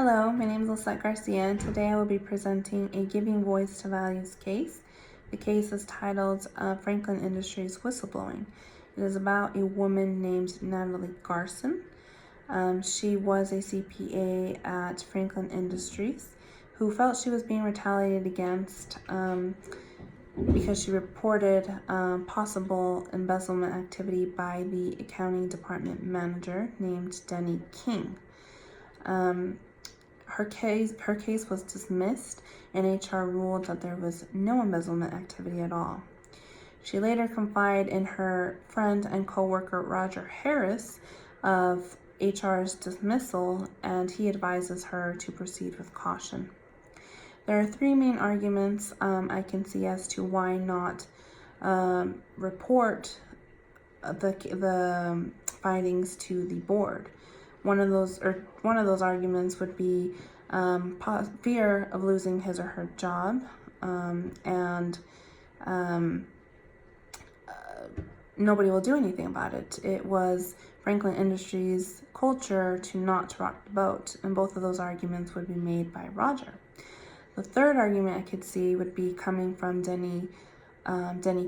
Hello, my name is Lisette Garcia, and today I will be presenting a Giving Voice to Values case. The case is titled Franklin Industries Whistleblowing. It is about a woman named Natalie Garcia. She was a CPA at Franklin Industries who felt she was being retaliated against because she reported possible embezzlement activity by the accounting department manager named Denny King. Her case was dismissed, and HR ruled that there was no embezzlement activity at all. She later confided in her friend and co-worker Roger Harris of HR's dismissal, and he advises her to proceed with caution. There are three main arguments I can see as to why not report the findings to the board. One of those arguments would be fear of losing his or her job, and nobody will do anything about it. It was Franklin Industries' culture to not rock the boat, and both of those arguments would be made by Roger. The third argument I could see would be coming from Denny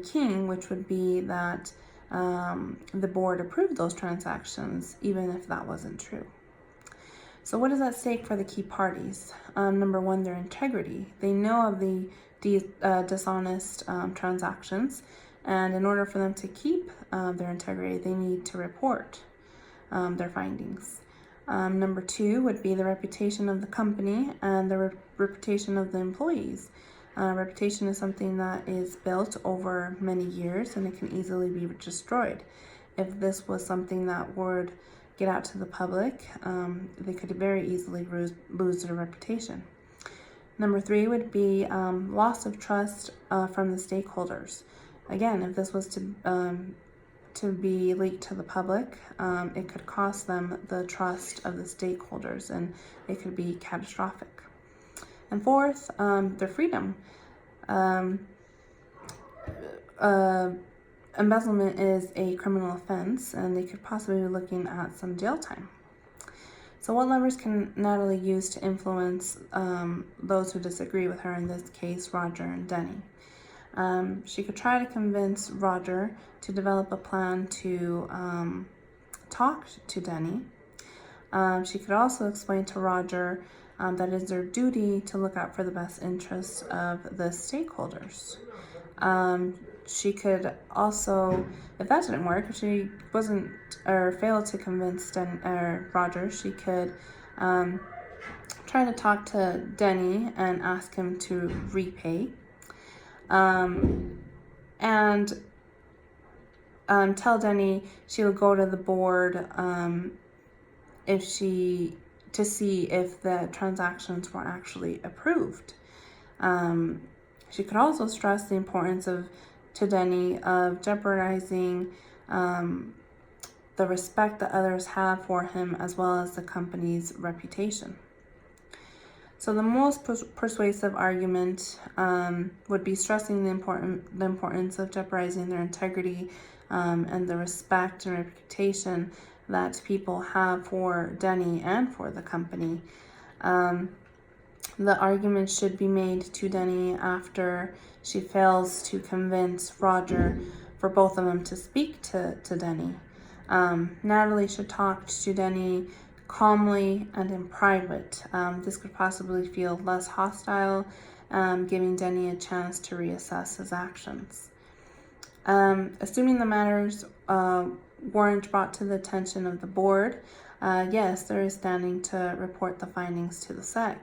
King, which would be that the board approved those transactions, even if that wasn't true. So what is at stake for the key parties? Number one, their integrity. They know of the dishonest transactions, and in order for them to keep their integrity, they need to report their findings. Number two would be the reputation of the company and the reputation of the employees. Reputation is something that is built over many years, and it can easily be destroyed. If this was something that would get out to the public, they could very easily lose their reputation. Number three would be loss of trust from the stakeholders. Again, if this was to be leaked to the public, it could cost them the trust of the stakeholders, and it could be catastrophic. And fourth, their freedom. Embezzlement is a criminal offense, and they could possibly be looking at some jail time. So what levers can Natalie use to influence those who disagree with her, in this case, Roger and Denny? She could try to convince Roger to develop a plan to talk to Denny. She could also explain to Roger that it is their duty to look out for the best interests of the stakeholders. She could also, if that didn't work, if she wasn't or failed to convince Roger, she could try to talk to Denny and ask him to repay, and tell Denny she would go to the board to see if the transactions were actually approved. She could also stress the importance to Denny of jeopardizing the respect that others have for him, as well as the company's reputation. So the most persuasive argument would be stressing the importance of jeopardizing their integrity and the respect and reputation that people have for Denny and for the company. The argument should be made to Denny after she fails to convince Roger for both of them to speak to Denny. Natalie should talk to Denny calmly and in private. This could possibly feel less hostile, giving Denny a chance to reassess his actions. Assuming the matters weren't brought to the attention of the board, yes, there is standing to report the findings to the SEC.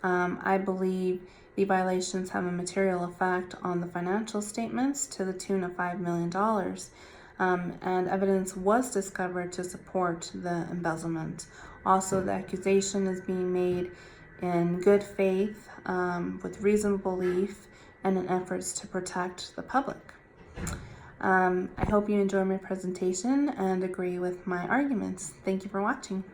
I believe the violations have a material effect on the financial statements to the tune of $5 million, and evidence was discovered to support the embezzlement. Also, the accusation is being made in good faith, with reasonable belief, and in efforts to protect the public. I hope you enjoy my presentation and agree with my arguments. Thank you for watching.